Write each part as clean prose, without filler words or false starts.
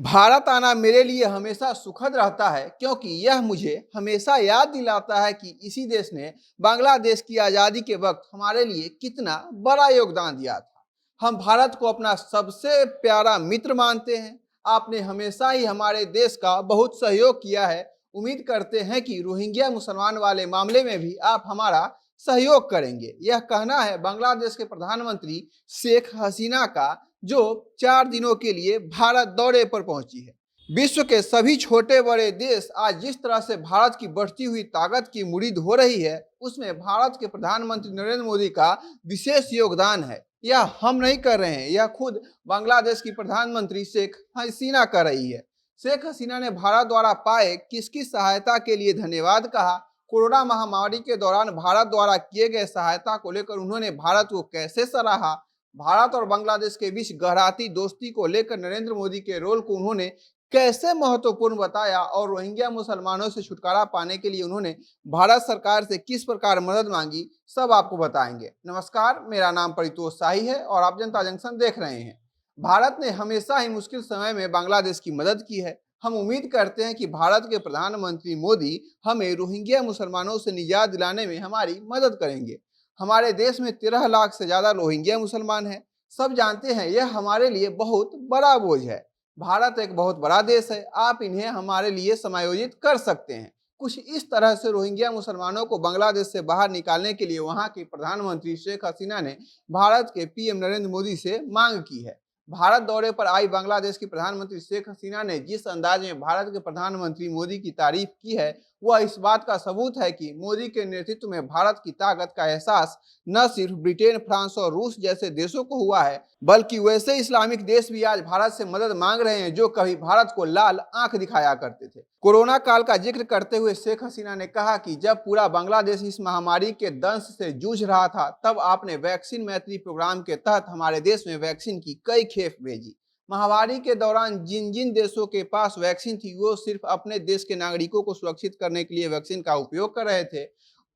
भारत आना मेरे लिए हमेशा सुखद रहता है क्योंकि यह मुझे हमेशा याद दिलाता है कि इसी देश ने बांग्लादेश की आज़ादी के वक्त हमारे लिए कितना बड़ा योगदान दिया था। हम भारत को अपना सबसे प्यारा मित्र मानते हैं। आपने हमेशा ही हमारे देश का बहुत सहयोग किया है। उम्मीद करते हैं कि रोहिंग्या मुसलमान वाले मामले में भी आप हमारा सहयोग करेंगे। यह कहना है बांग्लादेश के प्रधानमंत्री शेख हसीना का, जो 4 दिनों के लिए भारत दौरे पर पहुंची है। विश्व के सभी छोटे बड़े देश आज जिस तरह से भारत की बढ़ती हुई ताकत की मुरीद हो रही है, उसमें भारत के प्रधानमंत्री नरेंद्र मोदी का विशेष योगदान है। यह हम नहीं कर रहे हैं, यह खुद बांग्लादेश की प्रधानमंत्री शेख हसीना कर रही है। शेख हसीना ने भारत द्वारा पाए किसकी सहायता के लिए धन्यवाद कहा। कोरोना महामारी के दौरान भारत द्वारा किए गए सहायता को लेकर उन्होंने भारत को कैसे सराहा। भारत और बांग्लादेश के बीच गहराती दोस्ती को लेकर नरेंद्र मोदी के रोल को उन्होंने कैसे महत्वपूर्ण बताया और रोहिंग्या मुसलमानों से छुटकारा पाने के लिए उन्होंने भारत सरकार से किस प्रकार मदद मांगी, सब आपको बताएंगे। नमस्कार, मेरा नाम परितोष शाही है और आप जनता जंक्शन देख रहे हैं। भारत ने हमेशा ही मुश्किल समय में बांग्लादेश की मदद की है। हम उम्मीद करते हैं कि भारत के प्रधानमंत्री मोदी हमें रोहिंग्या मुसलमानों से निजात दिलाने में हमारी मदद करेंगे। हमारे देश में 13 लाख से ज्यादा रोहिंग्या मुसलमान हैं। सब जानते हैं यह हमारे लिए बहुत बड़ा बोझ है। भारत एक बहुत बड़ा देश है, आप इन्हें हमारे लिए समायोजित कर सकते हैं। कुछ इस तरह से रोहिंग्या मुसलमानों को बांग्लादेश से बाहर निकालने के लिए वहां की प्रधानमंत्री शेख हसीना ने भारत के पीएम नरेंद्र मोदी से मांग की है। भारत दौरे पर आई बांग्लादेश की प्रधानमंत्री शेख हसीना ने जिस अंदाज में भारत के प्रधानमंत्री मोदी की तारीफ की है, वह इस बात का सबूत है कि मोदी के नेतृत्व में भारत की ताकत का एहसास न सिर्फ ब्रिटेन, फ्रांस और रूस जैसे देशों को हुआ है, बल्कि वैसे इस्लामिक देश भी आज भारत से मदद मांग रहे हैं जो कभी भारत को लाल आंख दिखाया करते थे। कोरोना काल का जिक्र करते हुए शेख हसीना ने कहा कि जब पूरा बांग्लादेश इस महामारी के दंश से जूझ रहा था, तब आपने वैक्सीन मैत्री प्रोग्राम के तहत हमारे देश में वैक्सीन की कई खेप भेजी। महामारी के दौरान जिन जिन देशों के पास वैक्सीन थी, वो सिर्फ अपने देश के नागरिकों को सुरक्षित करने के लिए वैक्सीन का उपयोग कर रहे थे।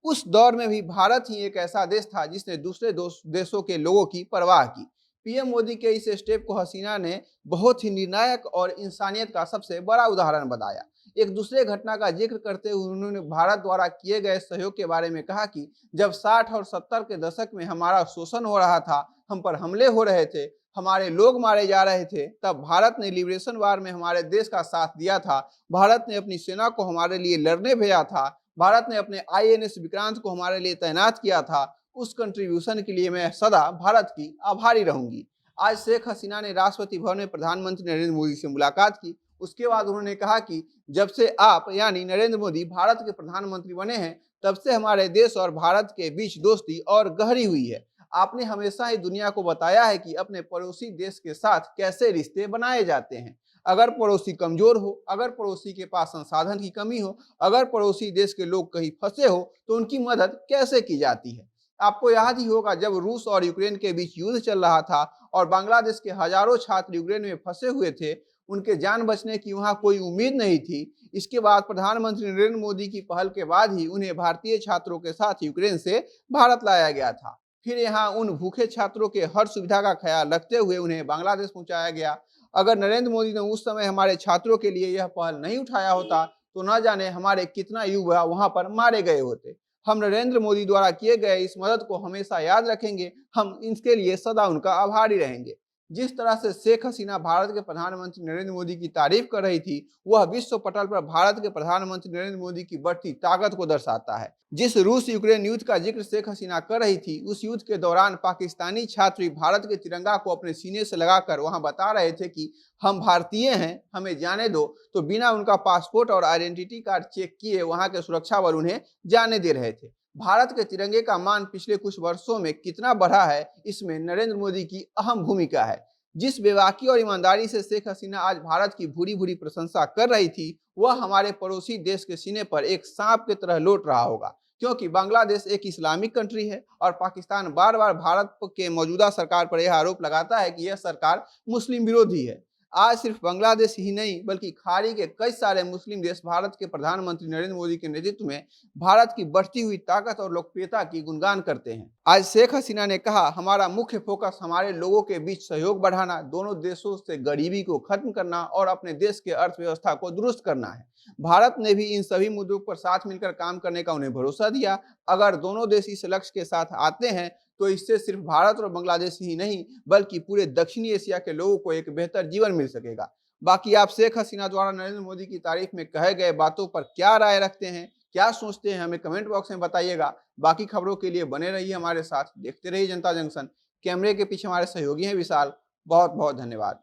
उस दौर में भी भारत ही एक ऐसा देश था जिसने दूसरे देशों के लोगों की परवाह की। पीएम मोदी के इस स्टेप को हसीना ने बहुत ही निर्णायक और इंसानियत का सबसे बड़ा उदाहरण बताया। एक दूसरे घटना का जिक्र करते हुए उन्होंने भारत द्वारा किए गए सहयोग के बारे में कहा कि जब 60 और 70 के दशक में हमारा शोषण हो रहा था, हम पर हमले हो रहे थे, हमारे लोग मारे जा रहे थे, तब भारत ने लिबरेशन वार में हमारे देश का साथ दिया था। भारत ने अपनी सेना को हमारे लिए लड़ने भेजा था। भारत ने अपने आईएनएस विक्रांत को हमारे लिए तैनात किया था। उस कंट्रीब्यूशन के लिए मैं सदा भारत की आभारी रहूंगी। आज शेख हसीना ने राष्ट्रपति भवन में प्रधानमंत्री नरेंद्र मोदी से मुलाकात की। उसके बाद उन्होंने कहा कि जब से आप यानी नरेंद्र मोदी भारत के प्रधानमंत्री बने हैं, तब से हमारे देश और भारत के बीच दोस्ती और गहरी हुई है। आपने हमेशा ही दुनिया को बताया है कि अपने पड़ोसी देश के साथ कैसे रिश्ते बनाए जाते हैं। अगर पड़ोसी कमजोर हो, अगर पड़ोसी के पास संसाधन की कमी हो, अगर पड़ोसी देश के लोग कहीं फंसे हो, तो उनकी मदद कैसे की जाती है। आपको याद ही होगा जब रूस और यूक्रेन के बीच युद्ध चल रहा था और बांग्लादेश के हजारों छात्र यूक्रेन में फंसे हुए थे, उनके जान बचने की वहां कोई उम्मीद नहीं थी। इसके बाद प्रधानमंत्री नरेंद्र मोदी की पहल के बाद ही उन्हें भारतीय छात्रों के साथ यूक्रेन से भारत लाया गया था। फिर यहाँ उन भूखे छात्रों के हर सुविधा का ख्याल रखते हुए उन्हें बांग्लादेश पहुंचाया गया। अगर नरेंद्र मोदी ने उस समय हमारे छात्रों के लिए यह पहल नहीं उठाया होता, तो न जाने हमारे कितना युवा वहां पर मारे गए होते। हम नरेंद्र मोदी द्वारा किए गए इस मदद को हमेशा याद रखेंगे। हम इसके लिए सदा उनका आभारी रहेंगे। जिस तरह से शेख हसीना भारत के प्रधानमंत्री नरेंद्र मोदी की तारीफ कर रही थी, वह विश्व पटल पर भारत के प्रधानमंत्री नरेंद्र मोदी की बढ़ती ताकत को दर्शाता है। जिस रूस यूक्रेन युद्ध का जिक्र शेख हसीना कर रही थी, उस युद्ध के दौरान पाकिस्तानी छात्र भारत के तिरंगा को अपने सीने से लगाकर वहां बता रहे थे कि हम भारतीय हैं, हमें जाने दो, तो बिना उनका पासपोर्ट और आइडेंटिटी कार्ड चेक किए वहां के सुरक्षा बल उन्हें जाने दे रहे थे। भारत के तिरंगे का मान पिछले कुछ वर्षों में कितना बढ़ा है, इसमें नरेंद्र मोदी की अहम भूमिका है। जिस बेबाकी और ईमानदारी से शेख हसीना आज भारत की भूरी भूरी प्रशंसा कर रही थी, वह हमारे पड़ोसी देश के सीने पर एक सांप की तरह लौट रहा होगा, क्योंकि बांग्लादेश एक इस्लामिक कंट्री है और पाकिस्तान बार बार भारत के मौजूदा सरकार पर यह आरोप लगाता है कि यह सरकार मुस्लिम विरोधी है। आज सिर्फ बांग्लादेश ही नहीं बल्कि खाड़ी के कई सारे मुस्लिम देश भारत के प्रधानमंत्री नरेंद्र मोदी के नेतृत्व में भारत की बढ़ती हुई ताकत और लोकप्रियता की गुणगान करते हैं। आज शेख हसीना ने कहा, हमारा मुख्य फोकस हमारे लोगों के बीच सहयोग बढ़ाना, दोनों देशों से गरीबी को खत्म करना और अपने देश के अर्थव्यवस्था को दुरुस्त करना है। भारत ने भी इन सभी मुद्दों पर साथ मिलकर काम करने का उन्हें भरोसा दिया। अगर दोनों देश इस लक्ष्य के साथ आते हैं तो इससे सिर्फ भारत और बांग्लादेश ही नहीं बल्कि पूरे दक्षिणी एशिया के लोगों को एक बेहतर जीवन मिल सकेगा। बाकी आप शेख हसीना द्वारा नरेंद्र मोदी की तारीफ में कहे गए बातों पर क्या राय रखते हैं, क्या सोचते हैं, हमें कमेंट बॉक्स में बताइएगा। बाकी खबरों के लिए बने रहिए हमारे साथ, देखते रहिए जनता जंक्शन। कैमरे के पीछे हमारे सहयोगी हैं विशाल। बहुत बहुत धन्यवाद।